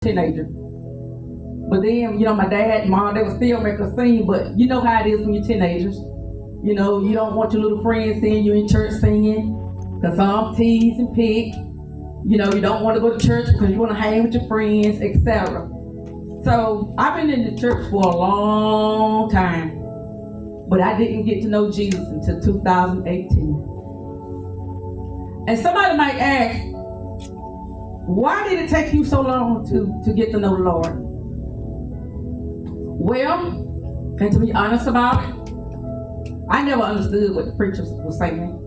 teenager. But then, my dad and mom, they would still make a scene, but you know how it is when you're teenagers. You don't want your little friends seeing you in church singing, because some tease and pick. You don't want to go to church because you want to hang with your friends, etc. So I've been in the church for a long time, but I didn't get to know Jesus until 2018. And somebody might ask, why did it take you so long to get to know the Lord? Well, and to be honest about it, I never understood what the preachers were saying.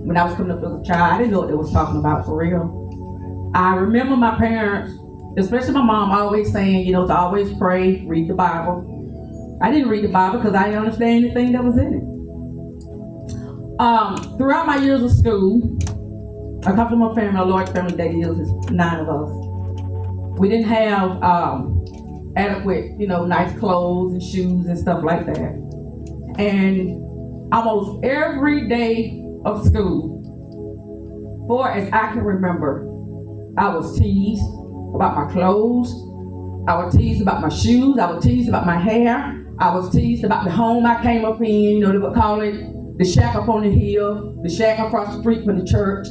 When I was coming up as a child, I didn't know what they was talking about for real. I remember my parents, especially my mom, always saying, to always pray, read the Bible. I didn't read the Bible because I didn't understand anything that was in it. Throughout my years of school, I come from a family, a large family that is 9 of us. We didn't have adequate, nice clothes and shoes and stuff like that. And almost every day of school, for as I can remember, I was teased about my clothes. I was teased about my shoes. I was teased about my hair. I was teased about the home I came up in. They would call it the shack up on the hill, the shack across the street from the church.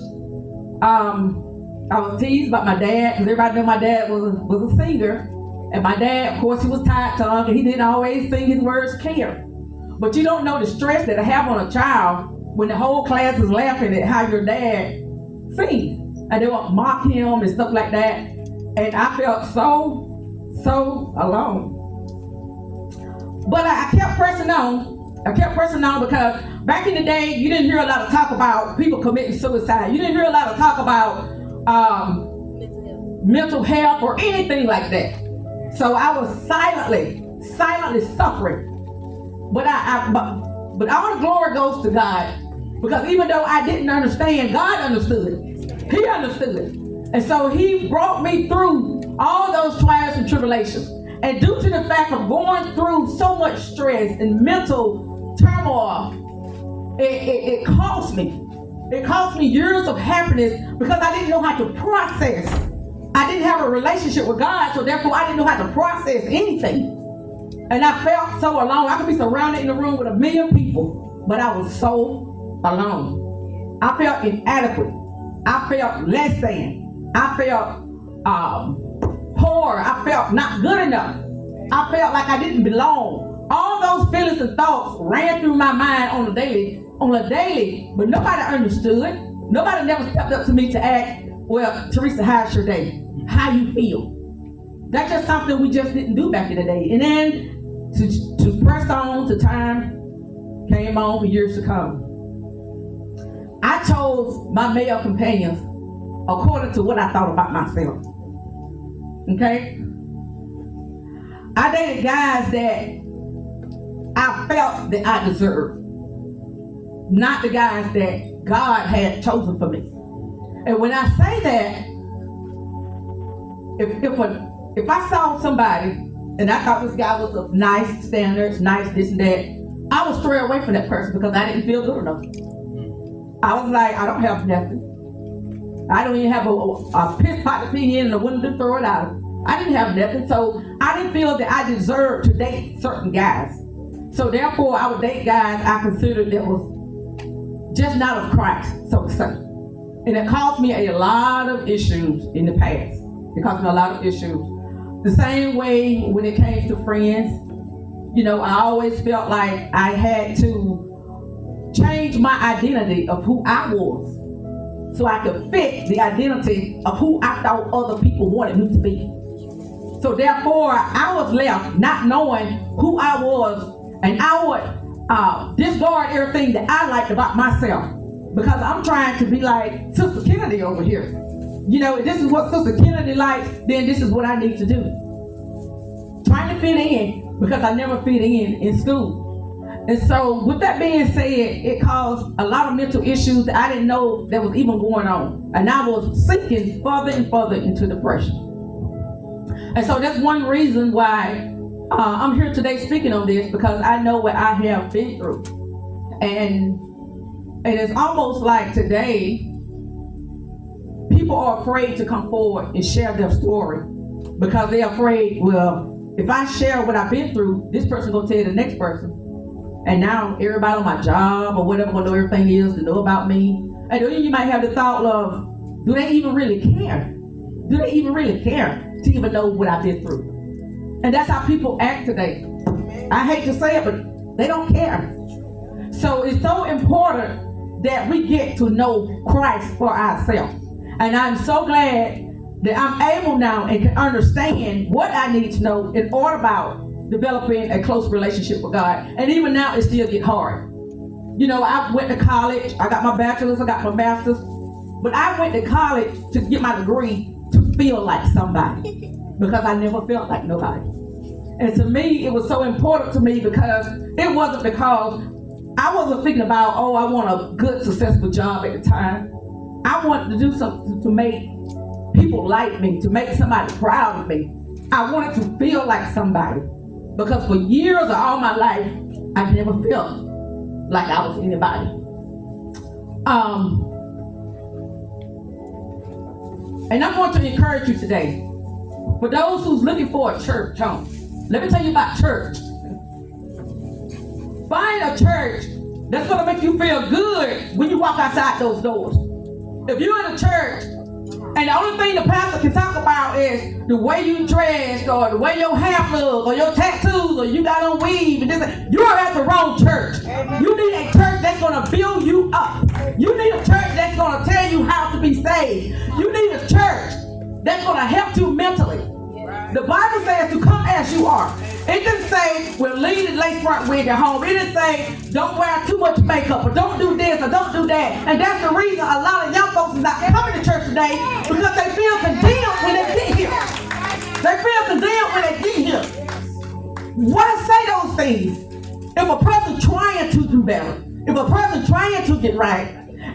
I was teased about my dad, because everybody knew my dad was a singer. And my dad, of course, he was tied tongue, and he didn't always sing his words clear. But you don't know the stress that I have on a child when the whole class is laughing at how your dad sings. And they would mock him and stuff like that. And I felt so alone. But I kept pressing on. I kept pressing on because back in the day, you didn't hear a lot of talk about people committing suicide. You didn't hear a lot of talk about mental health or anything like that. So I was silently suffering. But all the glory goes to God, because even though I didn't understand, God understood. He understood. And so he brought me through all those trials and tribulations. And due to the fact of going through so much stress and mental turmoil, it cost me. It cost me years of happiness because I didn't know how to process. I didn't have a relationship with God, so therefore I didn't know how to process anything. And I felt so alone. I could be surrounded in a room with 1 million people, but I was so alone. I felt inadequate. I felt less than. I felt poor. I felt not good enough. I felt like I didn't belong. All those feelings and thoughts ran through my mind on a daily, but nobody understood. Nobody never stepped up to me to ask, well, Teresa, how's your day? How you feel? That's just something we just didn't do back in the day. And then to press on to time came on for years to come. I chose my male companions according to what I thought about myself. Okay? I dated guys that I felt that I deserved, not the guys that God had chosen for me. And when I say that, if I saw somebody and I thought this guy was of nice standards, nice this and that, I would stray away from that person because I didn't feel good enough. I was like, I don't have nothing. I don't even have a piss pot to pee in and a window to throw it out. I didn't have nothing, so I didn't feel that I deserved to date certain guys. So therefore, I would date guys I considered that was just not of Christ, so to say. And it caused me a lot of issues in the past. It caused me a lot of issues. The same way when it came to friends, I always felt like I had to change my identity of who I was so I could fit the identity of who I thought other people wanted me to be. So therefore, I was left not knowing who I was, and I would discard everything that I liked about myself because I'm trying to be like Sister Kennedy over here. This is what Sister Kennedy likes, then this is what I need to do. Trying to fit in because I never fit in school. And so with that being said, it caused a lot of mental issues that I didn't know that was even going on. And I was sinking further and further into depression. And so that's one reason why I'm here today speaking on this, because I know what I have been through. And it's almost like today, people are afraid to come forward and share their story because they're afraid, well, if I share what I've been through, this person gonna tell the next person. And now everybody on my job or whatever gonna know everything is to know about me. And then you might have the thought of, do they even really care? Do they even really care to even know what I've been through? And that's how people act today. I hate to say it, but they don't care. So it's so important that we get to know Christ for ourselves. And I'm so glad that I'm able now and can understand what I need to know in order about developing a close relationship with God. And even now, it still get hard. You know, I went to college. I got my bachelor's. I got my master's. But I went to college to get my degree to feel like somebody, because I never felt like nobody. And to me, it was so important to me because it wasn't because I wasn't thinking about, oh, I want a good, successful job at the time. I wanted to do something to make people like me, to make somebody proud of me. I wanted to feel like somebody. Because for years of all my life, I never felt like I was anybody. And I'm going to encourage you today. For those who's looking for a church home, let me tell you about church. Find a church that's going to make you feel good when you walk outside those doors. If you're in a church and the only thing the pastor can talk about is the way you dressed or the way your hair looks or your tattoos or you got on weave and this, you're at the wrong church. You need a church that's going to build you up. You need a church that's going to tell you how to be saved. You need a church that's going to help you mentally. The Bible says to come as you are. It didn't say, well, leave the lace front wig at home. It didn't say, don't wear too much makeup or don't do this or don't do that. And that's the reason a lot of young folks is not coming to church today, because they feel condemned when they get here. They feel condemned when they get here. Why say those things? If a person trying to do better, if a person trying to get right,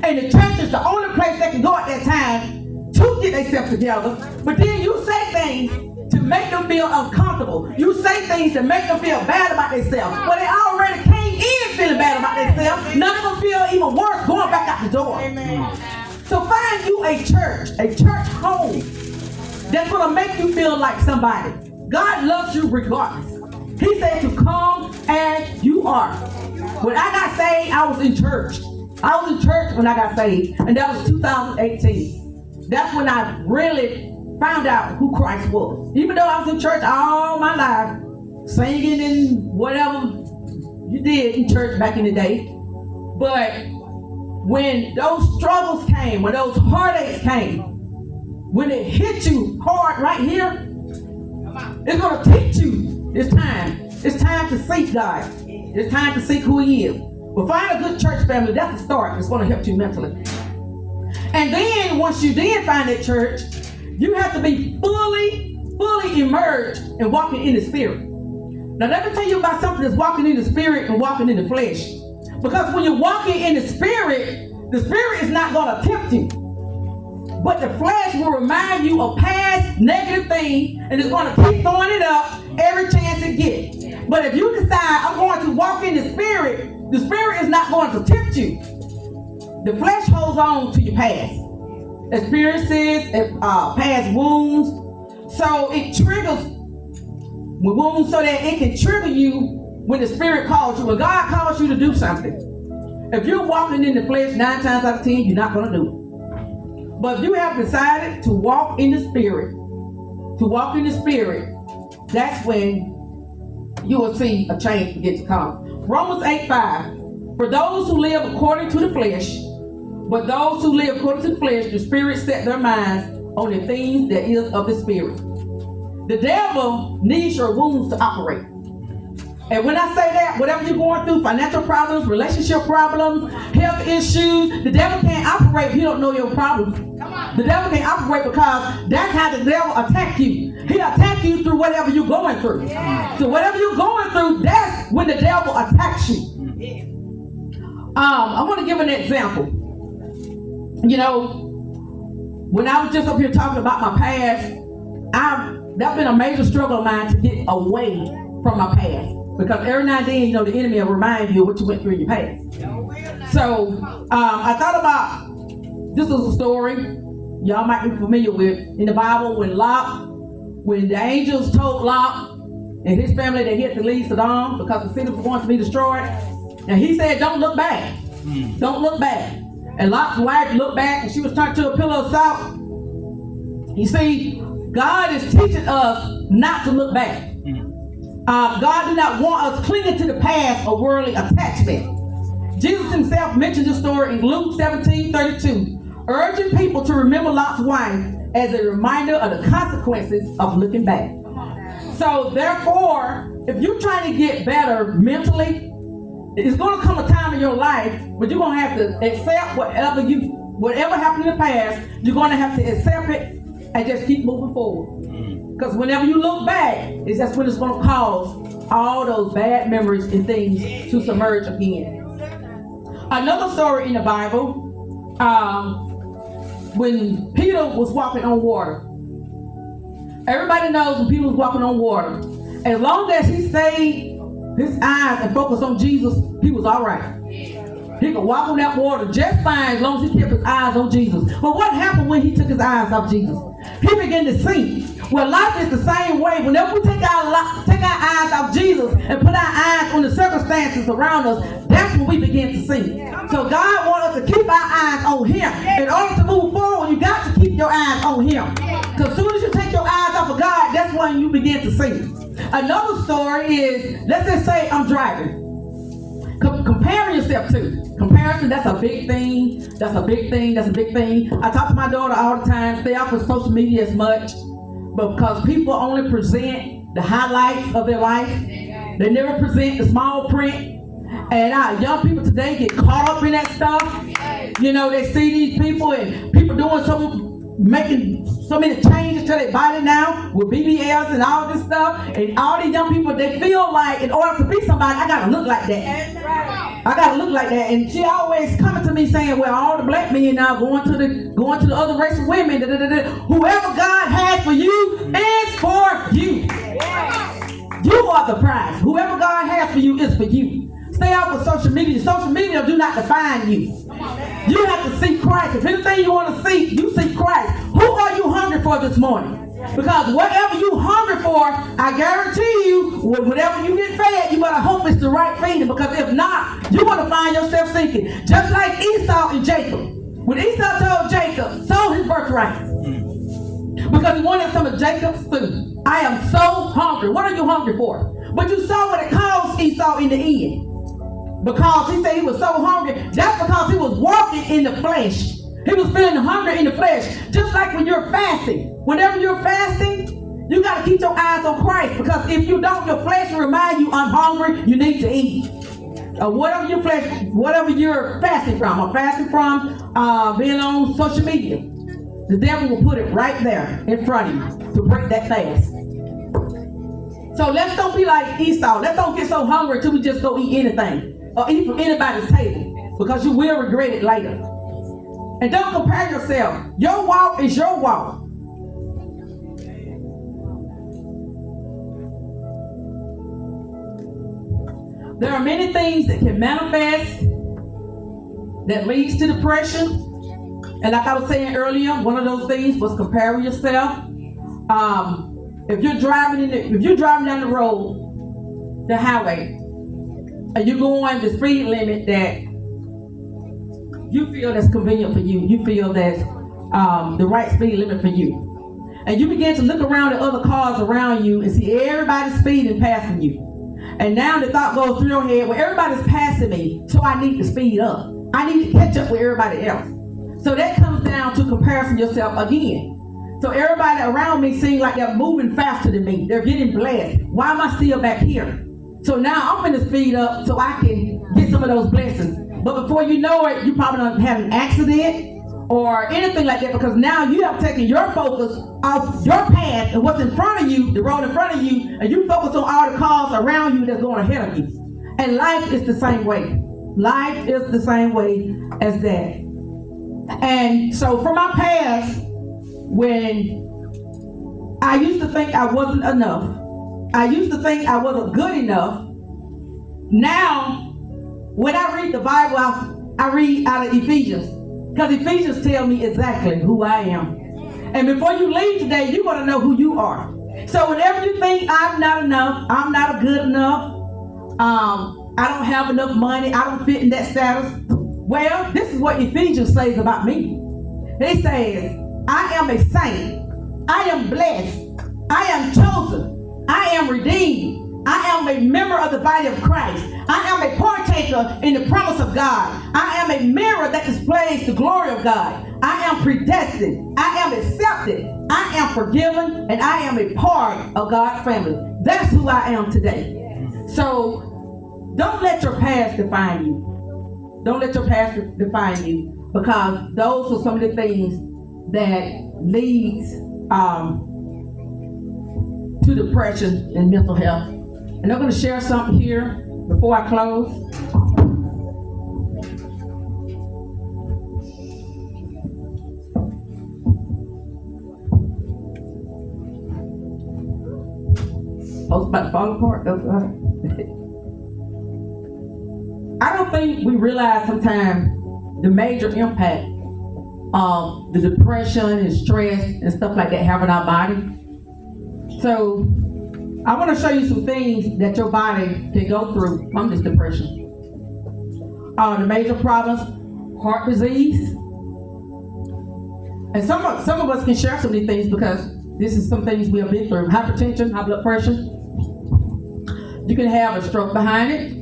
and the church is the only place they can go at that time to get themselves together, but then you say things to make them feel uncomfortable. You say things to make them feel bad about themselves. Well, they already came in feeling bad about themselves. None of them feel even worse going back out the door. Amen. So find you a church home that's going to make you feel like somebody. God loves you regardless. He said to come as you are. When I got saved, I was in church. I was in church when I got saved, and that was 2018. That's when I really found out who Christ was. Even though I was in church all my life, singing and whatever you did in church back in the day. But when those struggles came, when those heartaches came, when it hit you hard right here, it's going to teach you it's time. It's time to seek God. It's time to seek who He is. But find a good church family. That's the start. It's going to help you mentally. And then once you did find that church, you have to be fully immersed and walking in the Spirit. Now let me tell you about something that's walking in the Spirit and walking in the flesh. Because when you're walking in the Spirit is not going to tempt you. But the flesh will remind you of past negative things, and it's going to keep throwing it up every chance it gets. But if you decide, I'm going to walk in the Spirit is not going to tempt you. The flesh holds on to your past experiences, past wounds. So it triggers wounds so that it can trigger you when the Spirit calls you. When God calls you to do something, if you're walking in the flesh 9 times out of 10, you're not going to do it. But if you have decided to walk in the Spirit, that's when you will see a change begin to come. Romans 8:5. For those who live according to the flesh, but those who live according to the flesh, the Spirit set their minds on the things that is of the Spirit. The devil needs your wounds to operate. And when I say that, whatever you're going through, financial problems, relationship problems, health issues, the devil can't operate if you don't know your problems. The devil can't operate because that's how the devil attacks you. He attacks you through whatever you're going through. Yeah. So whatever you're going through, that's when the devil attacks you. Yeah. I want to give an example. You know, when I was just up here talking about my past, that's been a major struggle of mine to get away from my past. Because every now and then, you know, the enemy will remind you of what you went through in your past. So I thought about, this is a story y'all might be familiar with in the Bible when Lot when the angels told Lot and his family they had to leave Sodom because the city was going to be destroyed. And he said, don't look back. Don't look back. And Lot's wife looked back and she was turned to a pillar of salt. You see, God is teaching us not to look back. God did not want us clinging to the past or worldly attachment. Jesus himself mentioned this story in Luke 17:32, urging people to remember Lot's wife as a reminder of the consequences of looking back. So therefore, if you're trying to get better mentally, it's going to come a time in your life where you're going to have to accept whatever happened in the past. You're going to have to accept it and just keep moving forward. Because whenever you look back, it's just when it's going to cause all those bad memories and things to submerge again. Another story in the Bible, when Peter was walking on water. Everybody knows when Peter was walking on water, as long as he stayed his eyes and focused on Jesus, he was all right. He could walk on that water just fine as long as he kept his eyes on Jesus. But what happened when he took his eyes off Jesus? He began to sink. Well, life is the same way. Whenever we take our eyes off Jesus and put our eyes on the circumstances around us, that's when we begin to sink. So God wants us to keep our eyes on Him. In order to move forward, you got to keep your eyes on Him. Because as soon as you take your eyes off of God, that's when you begin to sink. Another story is, let's just say I'm driving. Comparing yourself to. Comparison, that's a big thing. That's a big thing. That's a big thing. I talk to my daughter all the time. Stay off of social media as much. But because people only present the highlights of their life, they never present the small print. And our young people today get caught up in that stuff. You know, they see these people and people making so many changes to their body now with BBLs and all this stuff. And all these young people, they feel like in order to be somebody, I gotta look like that. I gotta look like that. And she always coming to me saying, well, all the black men now going to the other race of women. Whoever God has for you is for you. You are the prize. Whoever God has for you is for you. Stay out with social media. Social media do not define you. You have to seek Christ. If anything you want to seek, you seek Christ. Who are you hungry for this morning? Because whatever you hungry for, I guarantee you, whenever you get fed, you better hope it's the right feeding. Because if not, you're going to find yourself sinking. Just like Esau and Jacob. When Esau told Jacob, sold his birthright. Because he wanted some of Jacob's food. I am so hungry. What are you hungry for? But you saw what it caused Esau in the end. Because he said he was so hungry. That's because he was walking in the flesh. He was feeling hunger in the flesh. Just like when you're fasting. Whenever you're fasting, you got to keep your eyes on Christ. Because if you don't, your flesh will remind you, I'm hungry, you need to eat. Whatever you're fasting from. I'm fasting from being on social media. The devil will put it right there in front of you to break that fast. So let's don't be like Esau. Let's don't get so hungry until we just go eat anything. Or eat from anybody's table, because you will regret it later. And don't compare yourself. Your walk is your walk. There are many things that can manifest that leads to depression. And like I was saying earlier, one of those things was comparing yourself. If you're driving down the road, the highway, and you're going the speed limit that you feel that's convenient for you. You feel that's the right speed limit for you. And you begin to look around at other cars around you and see everybody speeding passing you. And now the thought goes through your head, well, everybody's passing me, so I need to speed up. I need to catch up with everybody else. So that comes down to comparison yourself again. So everybody around me seems like they're moving faster than me. They're getting blessed. Why am I still back here? So now I'm going to speed up so I can get some of those blessings. But before you know it, you probably don't have an accident or anything like that, because now you have taken your focus off your path and what's in front of you, the road in front of you, and you focus on all the cars around you that's going ahead of you. And life is the same way. Life is the same way as that. And so from my past, when I used to think I wasn't enough, I used to think I wasn't good enough. Now, when I read the Bible, I read out of Ephesians. Because Ephesians tell me exactly who I am. And before you leave today, you're going to know who you are. So whenever you think I'm not enough, I'm not good enough, I don't have enough money, I don't fit in that status. Well, this is what Ephesians says about me. He says, I am a saint. I am blessed. I am chosen. I am redeemed. I am a member of the body of Christ. I am a partaker in the promise of God. I am a mirror that displays the glory of God. I am predestined. I am accepted. I am forgiven. And I am a part of God's family. That's who I am today. So don't let your past define you. Don't let your past define you, because those are some of the things that leads to depression and mental health. And I'm going to share something here before I close. Oh, it's about to fall apart. I don't think we realize sometimes the major impact of the depression and stress and stuff like that have on our body. So I want to show you some things that your body can go through from this depression. The major problems: heart disease. And some of us can share some of these things because this is some things we have been through. Hypertension, high blood pressure. You can have a stroke behind it.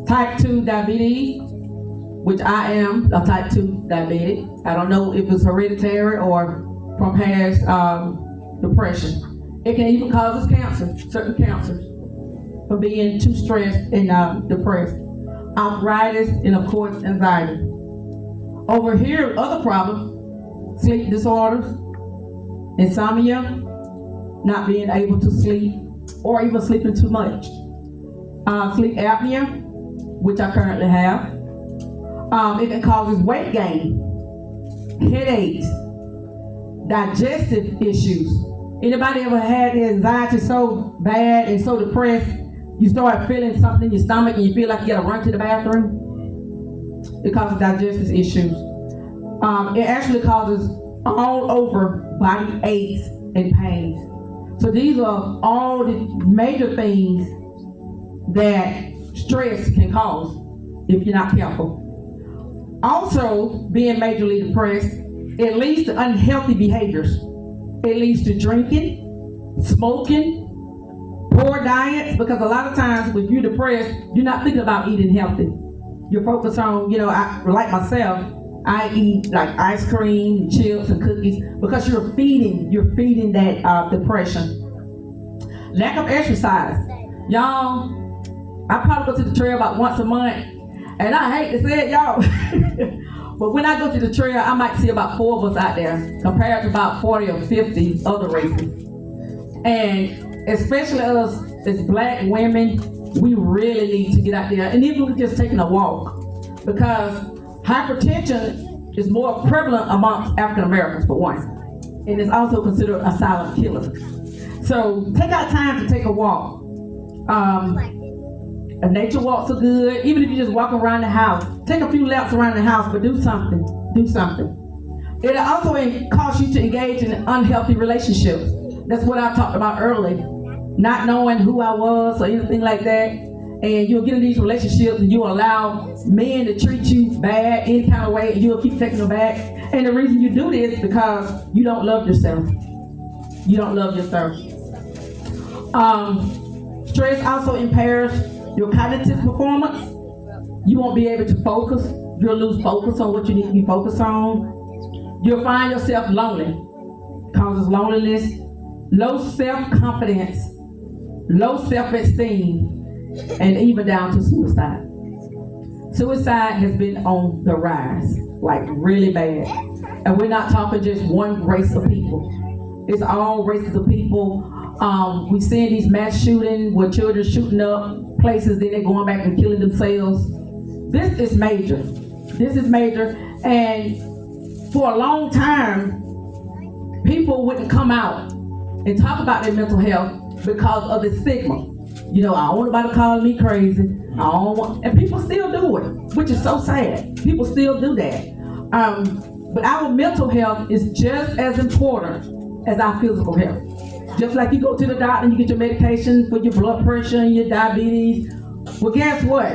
Type 2 diabetes, which I am a type 2 diabetic. I don't know if it's hereditary or from past depression. It can even cause us cancer, certain cancers, for being too stressed and depressed. Arthritis, and of course, anxiety. Over here, other problems: sleep disorders, insomnia, not being able to sleep, or even sleeping too much. Sleep apnea, which I currently have. It can cause weight gain, headaches, digestive issues. Anybody ever had anxiety so bad and so depressed, you start feeling something in your stomach and you feel like you gotta run to the bathroom? It causes digestive issues. It actually causes all over body aches and pains. So these are all the major things that stress can cause if you're not careful. Also, being majorly depressed, it leads to unhealthy behaviors. It leads to drinking, smoking, poor diets, because a lot of times when you're depressed, you're not thinking about eating healthy. You're focused on, like myself, I eat like ice cream, chips, and cookies because you're feeding that depression. Lack of exercise. Y'all, I probably go to the trail about once a month, and I hate to say it, y'all, but when I go to the trail, I might see about 4 of us out there compared to about 40 or 50 other races. And especially us as black women, we really need to get out there, and even just taking a walk, because hypertension is more prevalent amongst African Americans, for one, and it's also considered a silent killer. So take out time to take a walk. Nature walks are good. Even if you just walk around the house, take a few laps around the house, but do something. It'll also cause you to engage in unhealthy relationships. That's what I talked about earlier. Not knowing who I was or anything like that. And you'll get in these relationships and you'll allow men to treat you bad any kind of way, and you'll keep taking them back. And the reason you do this is because you don't love yourself. You don't love yourself. Stress also impairs your cognitive performance. You won't be able to focus. You'll lose focus on what you need to be focused on. You'll find yourself lonely. Causes loneliness, low self-confidence, low self-esteem, and even down to suicide. Suicide has been on the rise, like really bad. And we're not talking just one race of people. It's all races of people. We see these mass shootings where children shooting up places, then they're going back and killing themselves. This is major. And for a long time, people wouldn't come out and talk about their mental health because of the stigma. I don't want nobody calling me crazy. And people still do it, which is so sad. People still do that. But our mental health is just as important as our physical health. Just like you go to the doctor and you get your medication for your blood pressure and your diabetes. Well, guess what?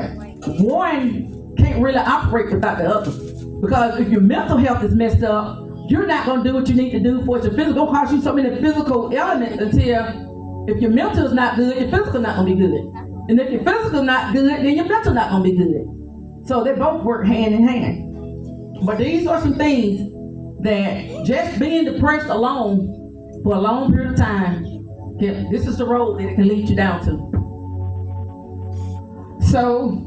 One can't really operate without the other. Because if your mental health is messed up, you're not going to do what you need to do for your physical. It's going to cost you so many physical elements until if your mental is not good, your physical not going to be good. And if your physical not good, then your mental not going to be good. So they both work hand in hand. But these are some things that just being depressed alone for a long period of time, this is the road that it can lead you down to. So,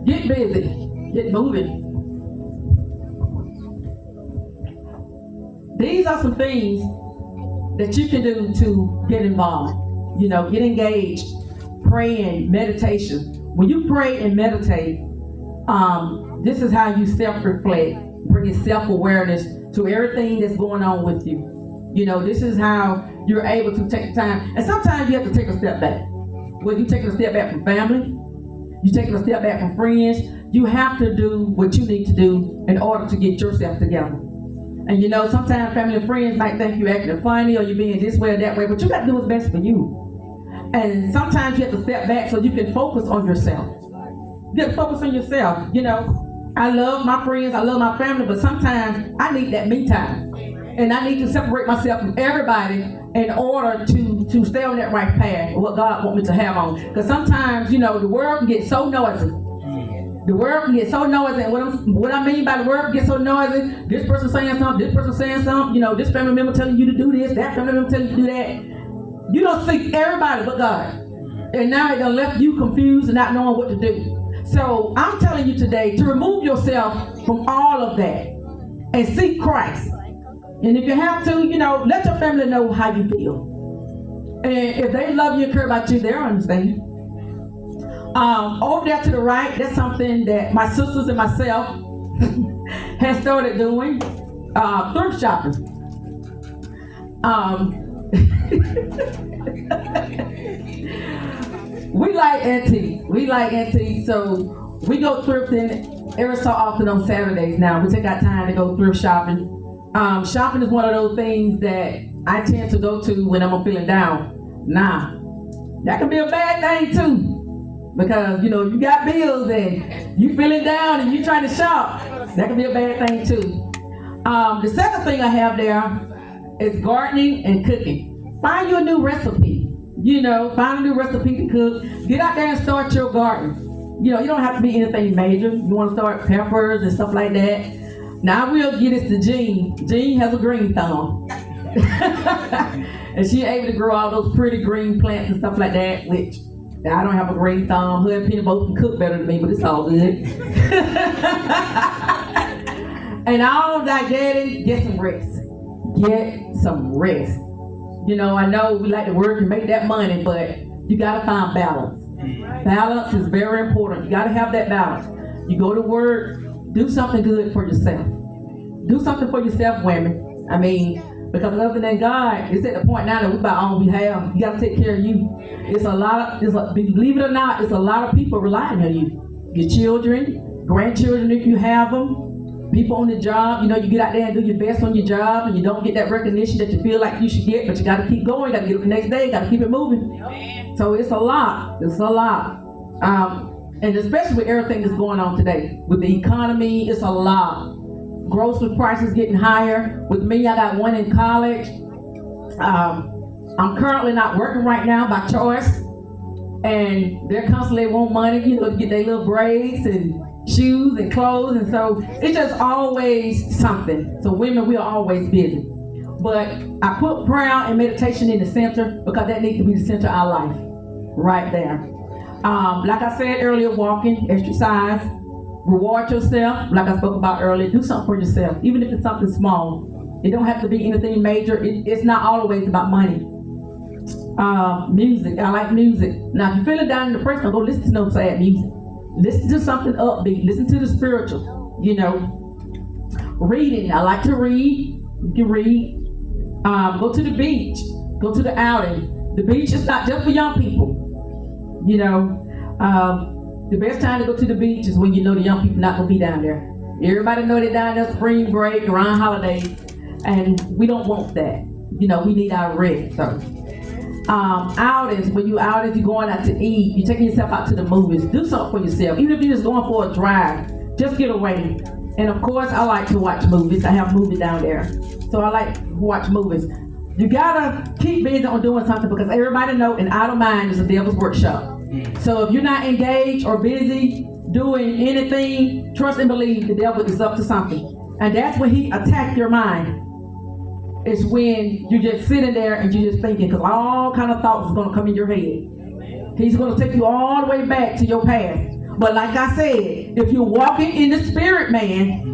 get busy, get moving. These are some things that you can do to get involved. Get engaged, praying, meditation. When you pray and meditate, this is how you self-reflect, bringing self-awareness to everything that's going on with you. This is how you're able to take time. And sometimes you have to take a step back. Whether you're taking a step back from family, you're taking a step back from friends, you have to do what you need to do in order to get yourself together. And sometimes family and friends might think you're acting funny or you're being this way or that way, but you got to do what's best for you. And sometimes you have to step back so you can focus on yourself. You have to focus on yourself. I love my friends, I love my family, but sometimes I need that me time. And I need to separate myself from everybody in order to stay on that right path, what God wants me to have on. Because sometimes, the world can get so noisy. The world can get so noisy, and what I mean by the world get so noisy, this person saying something, this person saying something, this family member telling you to do this, that family member telling you to do that. You don't seek everybody but God. And now it done left you confused and not knowing what to do. So I'm telling you today to remove yourself from all of that and seek Christ. And if you have to, let your family know how you feel. And if they love you and care about you, they'll understand. Over there to the right, that's something that my sisters and myself has started doing, thrift shopping. We like antiques, so we go thrifting every so often on Saturdays now. We take our time to go thrift shopping. Shopping is one of those things that I tend to go to when I'm feeling down. Now, that can be a bad thing too. Because, you got bills and you feeling down and you trying to shop. That can be a bad thing too. The second thing I have there is gardening and cooking. Find you a new recipe. Find a new recipe to cook. Get out there and start your garden. You don't have to be anything major. You want to start peppers and stuff like that. Now I will give this to Jean. Jean has a green thumb. And she's able to grow all those pretty green plants and stuff like that, which I don't have a green thumb. Her and Penny both can cook better than me, but it's all good. And all that getting, get some rest. Get some rest. I know we like to work and make that money, but you got to find balance. Balance is very important. You got to have that balance. You go to work, do something good for yourself. Do something for yourself, women. Because other than God, it's at the point now that we about all we have. You got to take care of you. Believe it or not, it's a lot of people relying on you. Your children, grandchildren if you have them, people on the job. You get out there and do your best on your job and you don't get that recognition that you feel like you should get, but you got to keep going. You got to get up the next day. You got to keep it moving. So it's a lot. It's a lot. And especially with everything that's going on today. With the economy, it's a lot. Grocery prices getting higher. With me, I got one in college. I'm currently not working right now by choice. And they're constantly want money, to get their little braids and shoes and clothes. And so it's just always something. So women, we are always busy. But I put prayer and meditation in the center because that needs to be the center of our life. Right there. Like I said earlier, walking, exercise, reward yourself. Like I spoke about earlier, do something for yourself, even if it's something small. It don't have to be anything major. It's not always about money. Music, I like music. Now, if you're feeling down in depression, don't go listen to no sad music. Listen to something upbeat. Listen to the spiritual. Reading, I like to read. You can read. Go to the beach. Go to the outing. The beach is not just for young people. The best time to go to the beach is when the young people not gonna be down there. Everybody know they down there spring break, around holidays, and we don't want that. We need our rest. So, outings, when you outings, you're going out to eat, you're taking yourself out to the movies, do something for yourself. Even if you're just going for a drive, just get away. And of course, I like to watch movies. I have movies down there. So I like to watch movies. You gotta keep busy on doing something because everybody know an idle mind is a devil's workshop. So if you're not engaged or busy doing anything, trust and believe the devil is up to something. And that's when he attacks your mind. It's when you're just sitting there and you're just thinking, because all kind of thoughts is going to come in your head. He's going to take you all the way back to your past. But like I said, if you're walking in the spirit man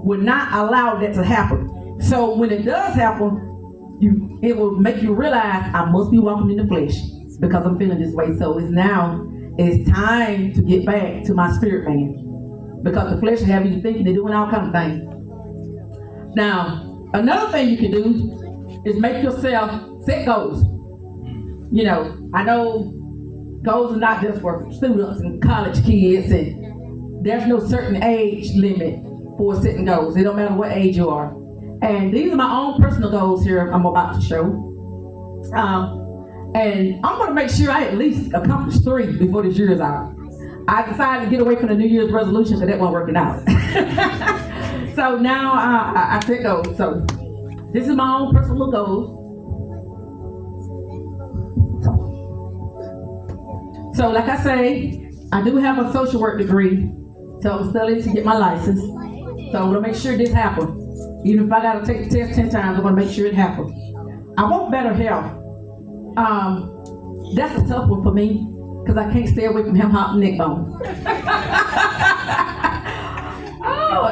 will not allow that to happen. So when it does happen, it will make you realize I must be walking in the flesh because I'm feeling this way. So it's time to get back to my spirit man, because the flesh will have you thinking they're doing all kinds of things. Now, another thing you can do is make yourself set goals. I know goals are not just for students and college kids, and there's no certain age limit for setting goals. It don't matter what age you are. And these are my own personal goals here I'm about to show. And I'm going to make sure I at least accomplish 3 before this year is out. I decided to get away from the New Year's resolution because that wasn't working out. So now I set goals. So this is my own personal goals. So like I say, I do have a social work degree. So I'm studying to get my license. So I'm going to make sure this happens. Even if I got to take the test 10 times, I'm going to make sure it happens. I want better health. That's a tough one for me because I can't stay away from hemp hop and neck bones.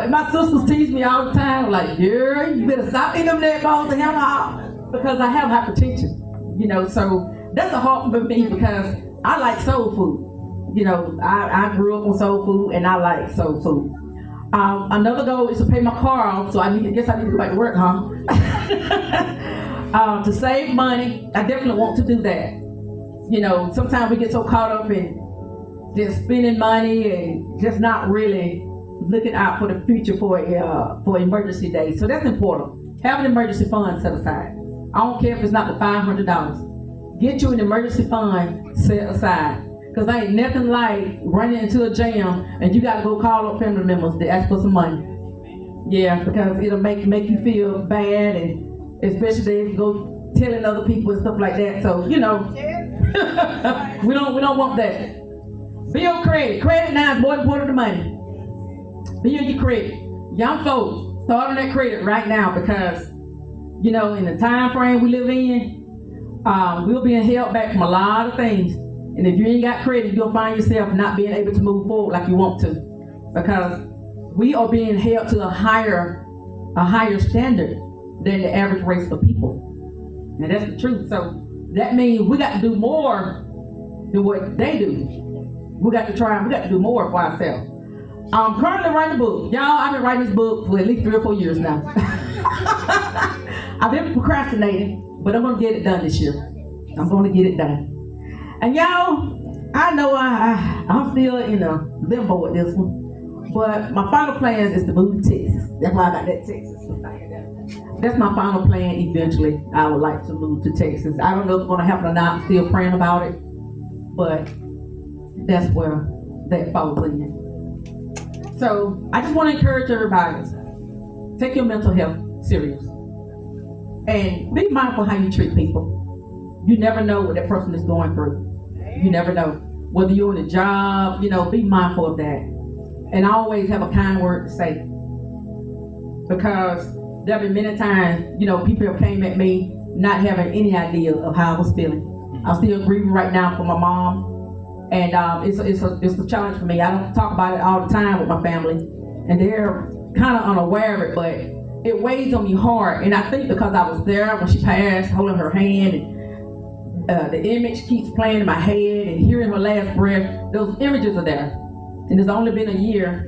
My sisters tease me all the time, like, girl, you better stop eating them neck bones and hemp hop because I have hypertension. So that's a hard one for me because I like soul food. I grew up on soul food and I like soul food. Another goal is to pay my car off, so I need to go back to work, to save money. I definitely want to do that. Sometimes we get so caught up in just spending money and just not really looking out for the future for emergency days. So that's important. Have an emergency fund set aside. I don't care if it's not the $500. Get you an emergency fund set aside. Because I ain't nothing like running into a jam and you got to go call up family members to ask for some money. Yeah, because it'll make you feel bad, and especially if you go telling other people and stuff like that. So, we don't want that. Build credit. Credit now is more important than money. Build your credit. Young folks, start on that credit right now because, in the time frame we live in, we're being held back from a lot of things. And if you ain't got credit, you'll find yourself not being able to move forward like you want to, because we are being held to a higher standard than the average race of people. And that's the truth. So that means we got to do more than what they do. We got to do more for ourselves. I'm currently writing a book. Y'all, I've been writing this book for at least 3 or 4 years now. I've been procrastinating, but I'm going to get it done this year. I'm going to get it done. And y'all, I know I'm still in a limbo with this one, but my final plan is to move to Texas. That's why I got that Texas. That's my final plan. Eventually, I would like to move to Texas. I don't know if it's going to happen or not. I'm still praying about it, but that's where that falls in. So I just want to encourage everybody, take your mental health serious and be mindful how you treat people. You never know what that person is going through. You never know. Whether you're on a job, be mindful of that. And always have a kind word to say. Because there have been many times, people have came at me not having any idea of how I was feeling. I'm still grieving right now for my mom. And it's a challenge for me. I don't talk about it all the time with my family. And they're kind of unaware of it, but it weighs on me hard. And I think because I was there when she passed, holding her hand, and the image keeps playing in my head, and hearing her last breath, those images are there. And it's only been a year,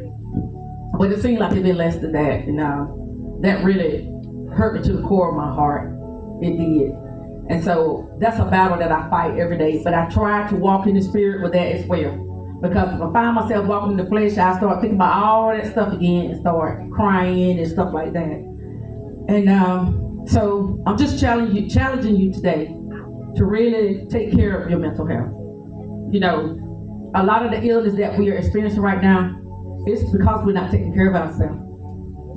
but it seemed like it's been less than that. And that really hurt me to the core of my heart. It did. And so that's a battle that I fight every day. But I try to walk in the spirit with that as well. Because if I find myself walking in the flesh, I start thinking about all that stuff again and start crying and stuff like that. And so I'm just challenging you today to really take care of your mental health. You know, a lot of the illness that we are experiencing right now, it's because we're not taking care of ourselves.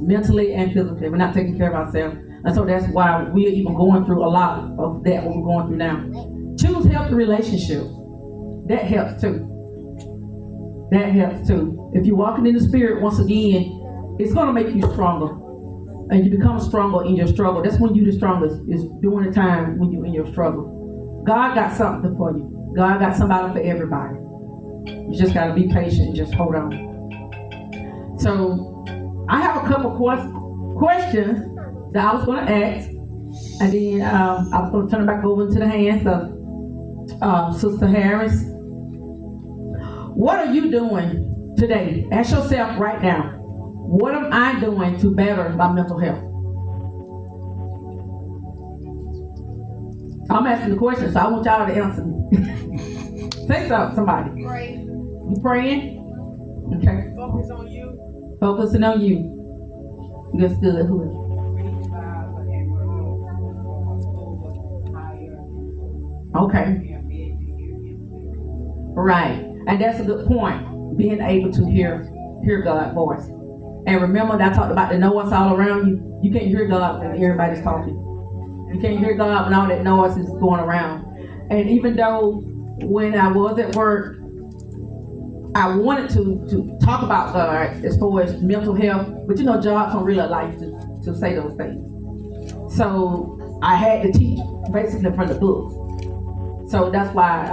Mentally and physically, we're not taking care of ourselves. And so that's why we're even going through a lot of that, what we're going through now. Choose healthy relationships. That helps too. That helps too. If you're walking in the Spirit, once again, it's going to make you stronger. And you become stronger in your struggle. That's when you're the strongest, is during the time when you're in your struggle. God got something for you. God got somebody for everybody. You just got to be patient and just hold on. So, I have a couple questions that I was going to ask. And then I was going to turn it back over into the hands of Sister Harris. What are you doing today? Ask yourself right now. What am I doing to better my mental health? I'm asking the question, so I want y'all to answer me. Say something, somebody. Pray. You praying? Okay. Focus on you. Focusing on you. That's good. Who else? Okay. Right. And that's a good point. Being able to hear God's voice. And remember that I talked about the noise all around you. You can't hear God when everybody's talking. You can't hear God when all that noise is going around. And even though when I was at work, I wanted to talk about God as far as mental health, but you know, jobs don't really like to say those things. So I had to teach basically from the books. So that's why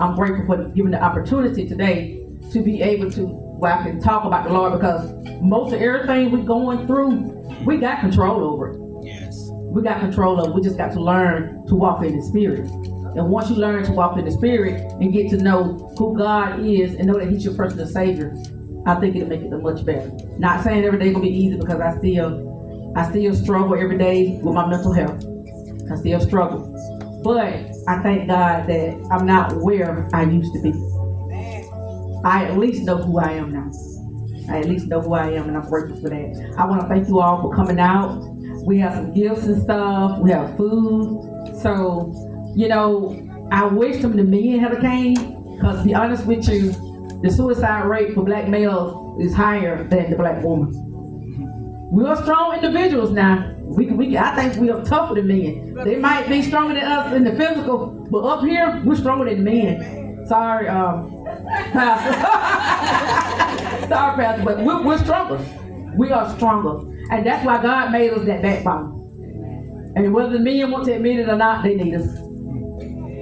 I'm grateful for giving the opportunity today to be able to, where I can talk about the Lord, because most of everything we're going through, we got control over it. Yes. We got control of it. We just got to learn to walk in the Spirit. And once you learn to walk in the Spirit and get to know who God is and know that He's your personal Savior, I think it'll make it much better. Not saying every day gonna be easy, because I still struggle every day with my mental health. I still struggle. But I thank God that I'm not where I used to be. I at least know who I am now. I at least know who I am, and I'm grateful for that. I want to thank you all for coming out. We have some gifts and stuff. We have food. So, you know, I wish some of the men had came, because to be honest with you, the suicide rate for black males is higher than the black woman. We are strong individuals now. I think we are tougher than men. They might be stronger than us in the physical, but up here, we're stronger than men. Sorry, Pastor. Sorry, Pastor, but we're stronger. We are stronger. And that's why God made us that backbone. And whether the men want to admit it or not, they need us.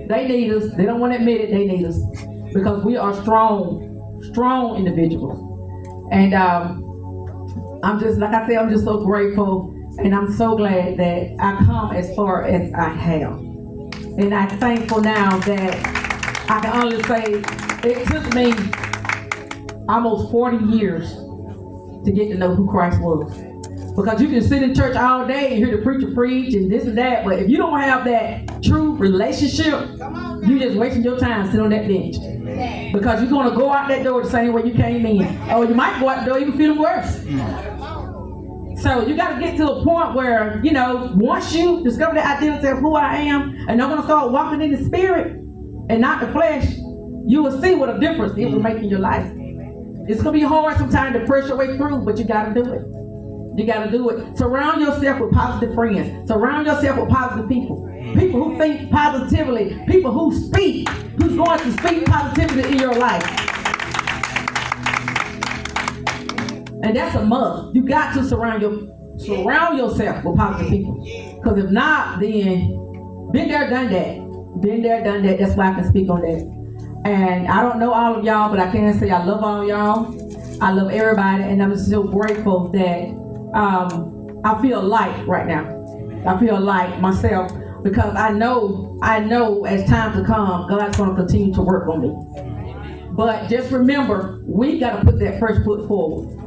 They need us. They don't want to admit it, they need us. Because we are strong individuals. And I'm just, like I said, I'm just so grateful. And I'm so glad that I come as far as I have. And I'm thankful now that I can only say it took me almost 40 years to get to know who Christ was. Because you can sit in church all day and hear the preacher preach and this and that, but if you don't have that true relationship, you just wasting your time sitting on that bench. Because you're going to go out that door the same way you came in. Or you might go out the door even feeling worse. So you got to get to a point where, you know, once you discover the identity of who I am, and I'm going to start walking in the Spirit and not the flesh, you will see what a difference it will make in your life. It's going to be hard sometimes to press your way through, but you got to do it. You got to do it. Surround yourself with positive friends. Surround yourself with positive people. People who think positively. People who speak. Who's going to speak positivity in your life. And that's a must. You got to surround yourself with positive people. Because if not, then been there, done that. Been there, done that. That's why I can speak on that. And I don't know all of y'all, but I can say I love all y'all. I love everybody, and I'm so grateful that I feel light right now. I feel light myself, because I know as time to come, God's going to continue to work on me. But just remember, we got to put that first foot forward.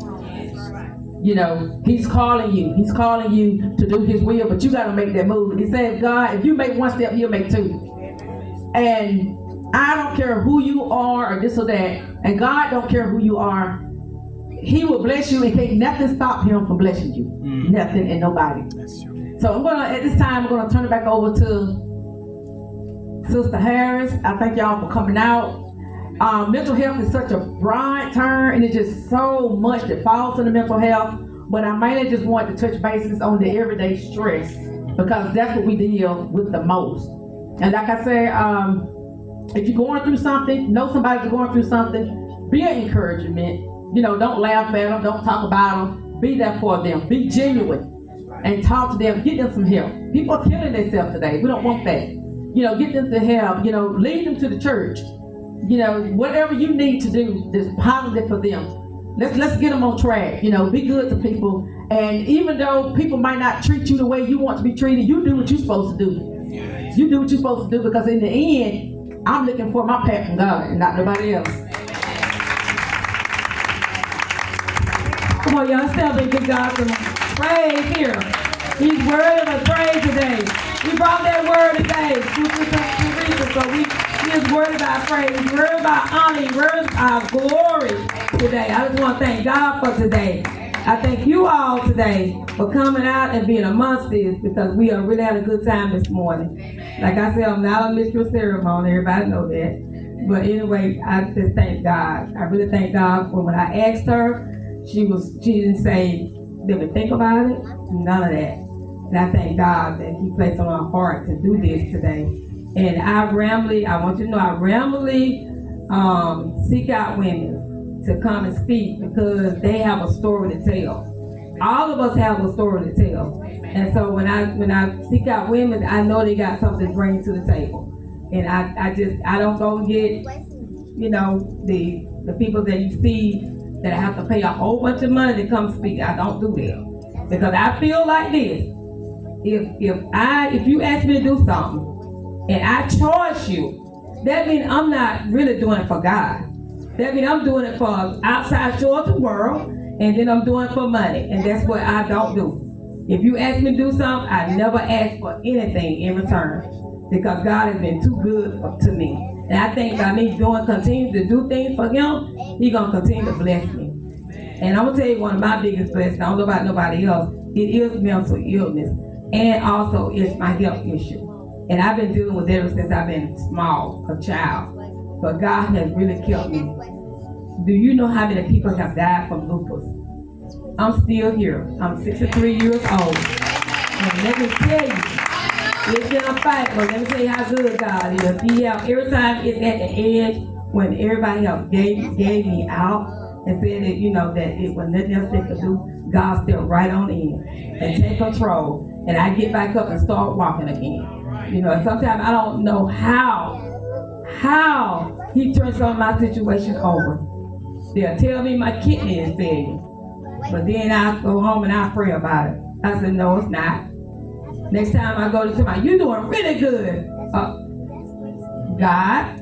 You know, He's calling you. He's calling you to do His will, but you got to make that move. He said, God, if you make one step, He'll make two. And I don't care who you are or this or that, and God don't care who you are. He will bless you, and can't nothing stop him from blessing you. Nothing and nobody. So at this time, I'm gonna turn it back over to Sister Harris. I thank y'all for coming out. Mental health is such a broad term, and it's just so much that falls into mental health. But I mainly just want to touch bases on the everyday stress, because that's what we deal with the most. And like I say, if you're going through something, know somebody's going through something, be an encouragement. Don't laugh at them, don't talk about them. Be there for them. Be genuine and talk to them. Get them some help. People are killing themselves today. We don't want that. Get them to help. Lead them to the church. Whatever you need to do that's positive for them. Let's get them on track. Be good to people. And even though people might not treat you the way you want to be treated, you do what you're supposed to do. You do what you're supposed to do, because in the end, I'm looking for my pat from God and not nobody else. Come on, y'all, stand up and give God some praise here. He's worthy of a praise today. We brought that word today. So he is worthy of our praise. He's worthy of our honor. He's worthy of our glory today. I just want to thank God for today. I thank you all today for coming out and being amongst this, because we are really had a good time this morning. Like I said, I'm not a mistress ceremony. Everybody know that. But anyway, I just thank God. I really thank God for when I asked her. She didn't say, let me think about it. None of that. And I thank God that he placed on our heart to do this today. And I want you to know, I randomly seek out women to come and speak, because they have a story to tell. All of us have a story to tell. And so when I seek out women, I know they got something to bring to the table. And I don't go and get, the people that you see that I have to pay a whole bunch of money to come speak. I don't do that. Because I feel like this. If you ask me to do something and I charge you, that means I'm not really doing it for God. That means I'm doing it for outside show of the world, and then I'm doing it for money. And that's what I don't do. If you ask me to do something, I never ask for anything in return, because God has been too good to me. And I think by me continue to do things for him, he's going to continue to bless me. And I'm going to tell you one of my biggest blessings, I don't know about nobody else, it is mental illness. And also it's my health issue. And I've been dealing with it ever since I've been small, a child. But God has really kept me. Do you know how many people have died from lupus? I'm still here. I'm 63 years old. And let me tell you, it's been a fight, but let me tell you how good God is. Every time it's at the edge, when everybody else gave me out and said that, that it was nothing else they could do, God stepped right on in and take control. And I get back up and start walking again. Sometimes I don't know how he turns on my situation over. They'll tell me my kidney is failing. But then I go home and I pray about it. I said, no, it's not. Next time I go to somebody, you're doing really good. God,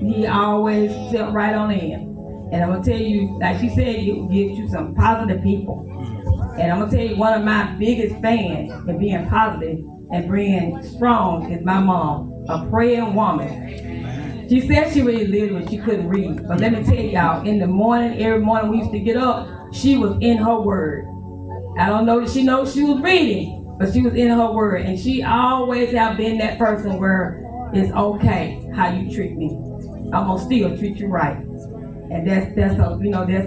he always stepped right on in. And I'm going to tell you, like she said, it gives you some positive people. And I'm going to tell you, one of my biggest fans in being positive and being strong is my mom, a praying woman. She said she was illiterate, she couldn't read. But let me tell y'all, in the morning, every morning we used to get up, she was in her word. I don't know that she knows she was reading, but she was in her word. And she always have been that person where it's okay how you treat me. I'm going to still treat you right. And that's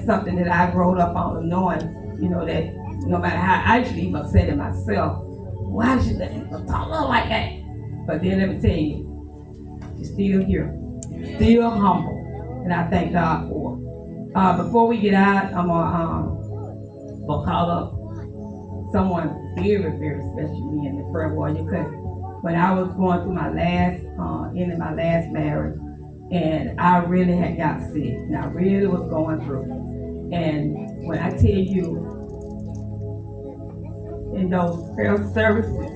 something that I growed up on, knowing, that no matter how I used to even say to myself, why did she let me talk like that? But then let me tell you, she's still here, still humble, and I thank God for it. Before we get out, I'm gonna call up someone very, very special to me in the prayer warrior, because when I was going through my ending my last marriage, and I really had got sick, and I really was going through. And when I tell you, in those prayer services,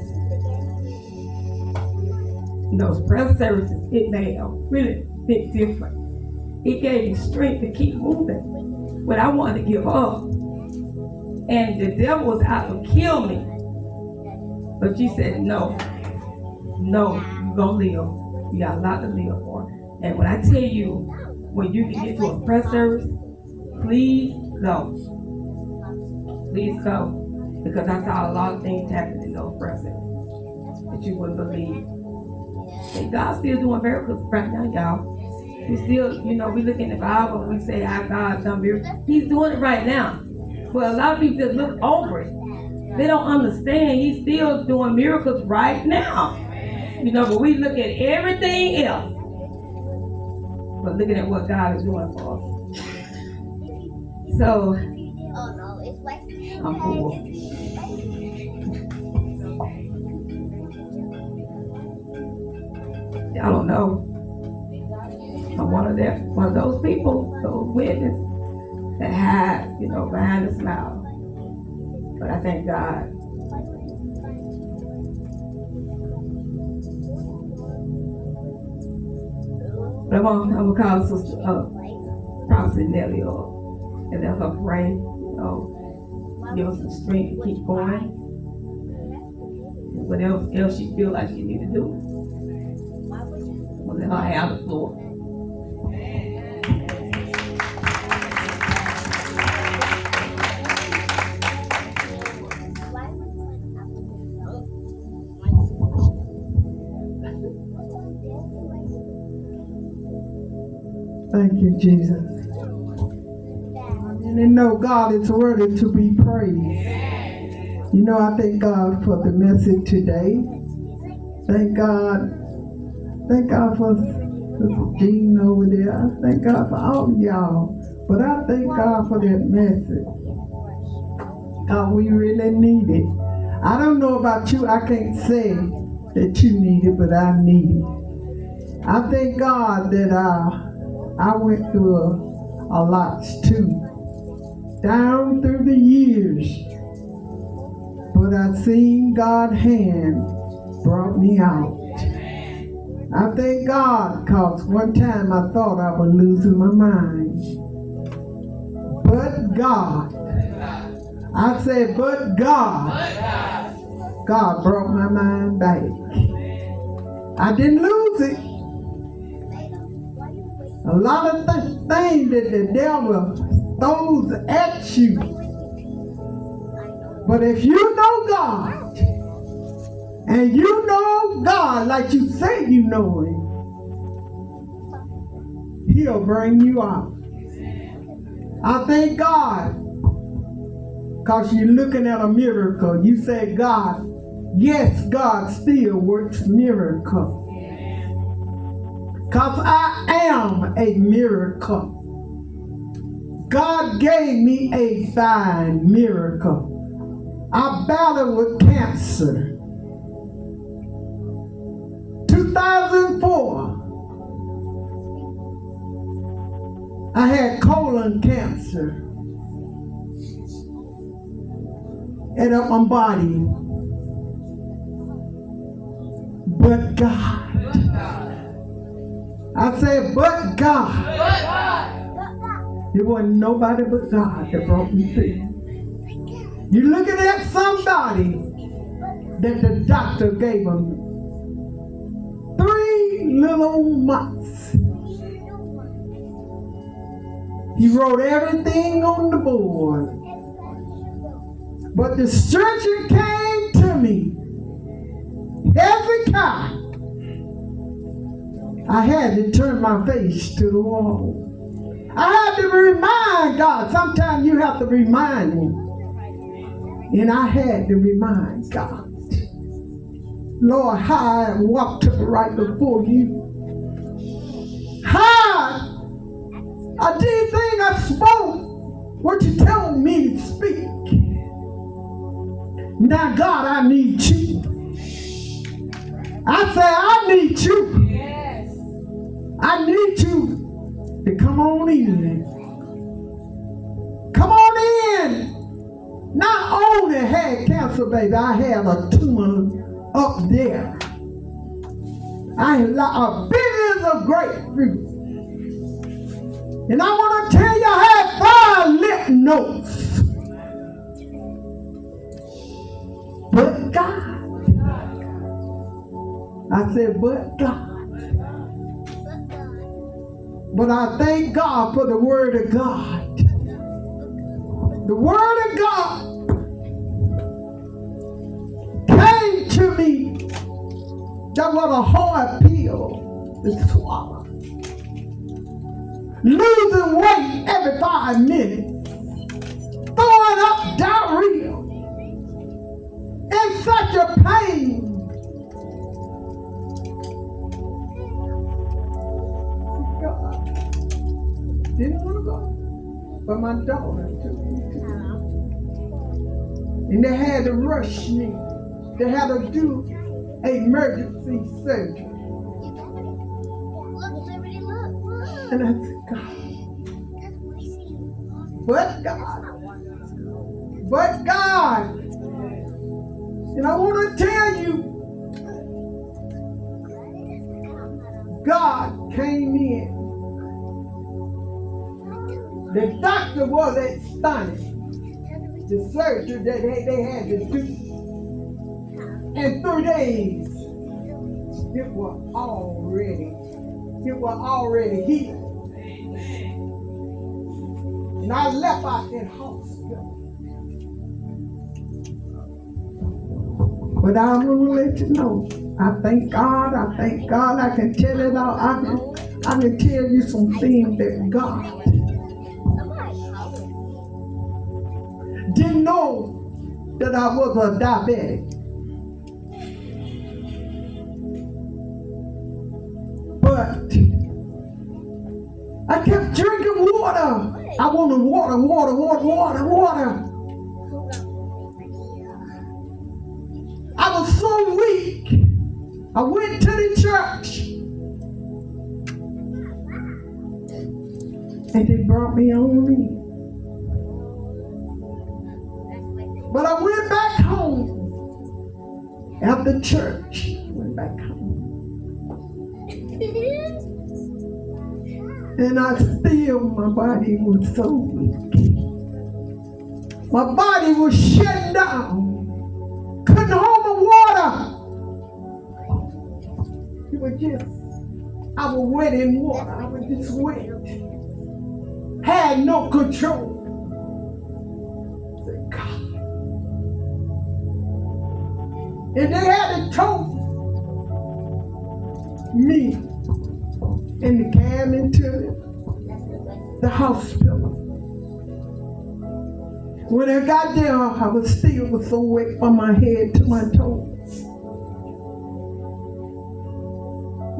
it made a really big difference. It gave me strength to keep moving when I wanted to give up. And the devil was out to kill me. But she said, no, you're going to live. You got a lot to live for. And when I tell you, when you can get to a prayer service, please go. Please go. Because I saw a lot of things happen in those prayer services that you wouldn't believe. And God's still doing miracles right now, y'all. We still, we look in the Bible and we say our God's done miracles. He's doing it right now. But a lot of people just look over it. They don't understand He's still doing miracles right now. But we look at everything else. But looking at what God is doing for us. So, I'm full. I don't know. I'm one of those people, those witnesses that hide, behind a smile. But I thank God. But I'm gonna call Sister Prophet Nellie up and let her pray. Give us the strength to keep going. And whatever else she feel like she need to do, we'll let her have the floor. Thank you, Jesus. And know God is worthy to be praised. I thank God for the message today. Thank God. Thank God for Sister Jean over there. I thank God for all of y'all. But I thank God for that message. God, we really need it. I don't know about you. I can't say that you need it, but I need it. I thank God that I went through a lot too. Down through the years. But I seen God's hand brought me out. I thank God because one time I thought I was losing my mind. But God. I said, but God. God brought my mind back. I didn't lose it. A lot of things that the devil throws at you. But if you know God, and you know God like you say you know Him, He'll bring you out. I thank God, because you're looking at a miracle. You say, God, yes, God still works miracles. Because I am a miracle. God gave me a fine miracle. I battled with cancer. 2004, I had colon cancer. Ate up my body. But God. I said, but God. It wasn't nobody but God that brought me through. You're looking at somebody that the doctor gave him 3 little months. He wrote everything on the board. But the surgeon came to me every time. I had to turn my face to the wall. I had to remind God. Sometimes you have to remind Him. And I had to remind God. Lord, how I walked right before you. How I did things, I spoke what you told me to speak. Now, God, I need you. I say, I need you. Yes. I need you to come on in. Come on in. Not only had cancer, baby, I had a tumor up there. I had a billions of grapefruit. And I want to tell you, I had 5 lymph nodes. But God. I said, but God. But I thank God for the word of God. The word of God came to me. That was a hard pill to swallow. Losing weight every 5 minutes. Throwing up diarrhea. In such a pain. God. Didn't want to go. But my daughter took me to. And they had to rush me. They had to do emergency surgery. And I said, God. But God. And I want to tell you, God came in. The doctor was astonished. The surgery that they had to do. In 3 days, it was already healed. And I left out in hospital. But I'm going to let you know, I thank God, I can tell it all. I can tell you some things that God didn't know that I was a diabetic. But I kept drinking water. I wanted water. I was so weak. I went to the church. And they brought me on in. But I went back home after church. Went back home. And my body was so weak. My body was shut down. Couldn't hold my water. It was just, I was wet in water. I was just wet. Had no control. And they had to tow me in the cab into the hospital. When I got there, I was so wet from my head to my toes.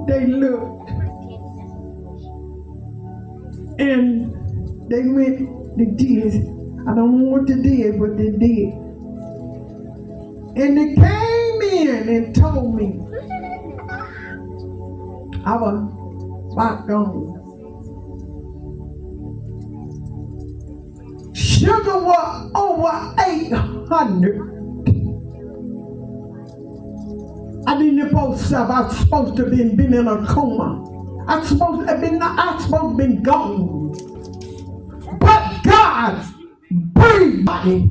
They looked and they did. I don't know what they did, but they did. And they came in and told me I was about gone. Sugar was over 800. I didn't supposed I was supposed to have been in a coma. I was supposed to have been gone. But God breathed body.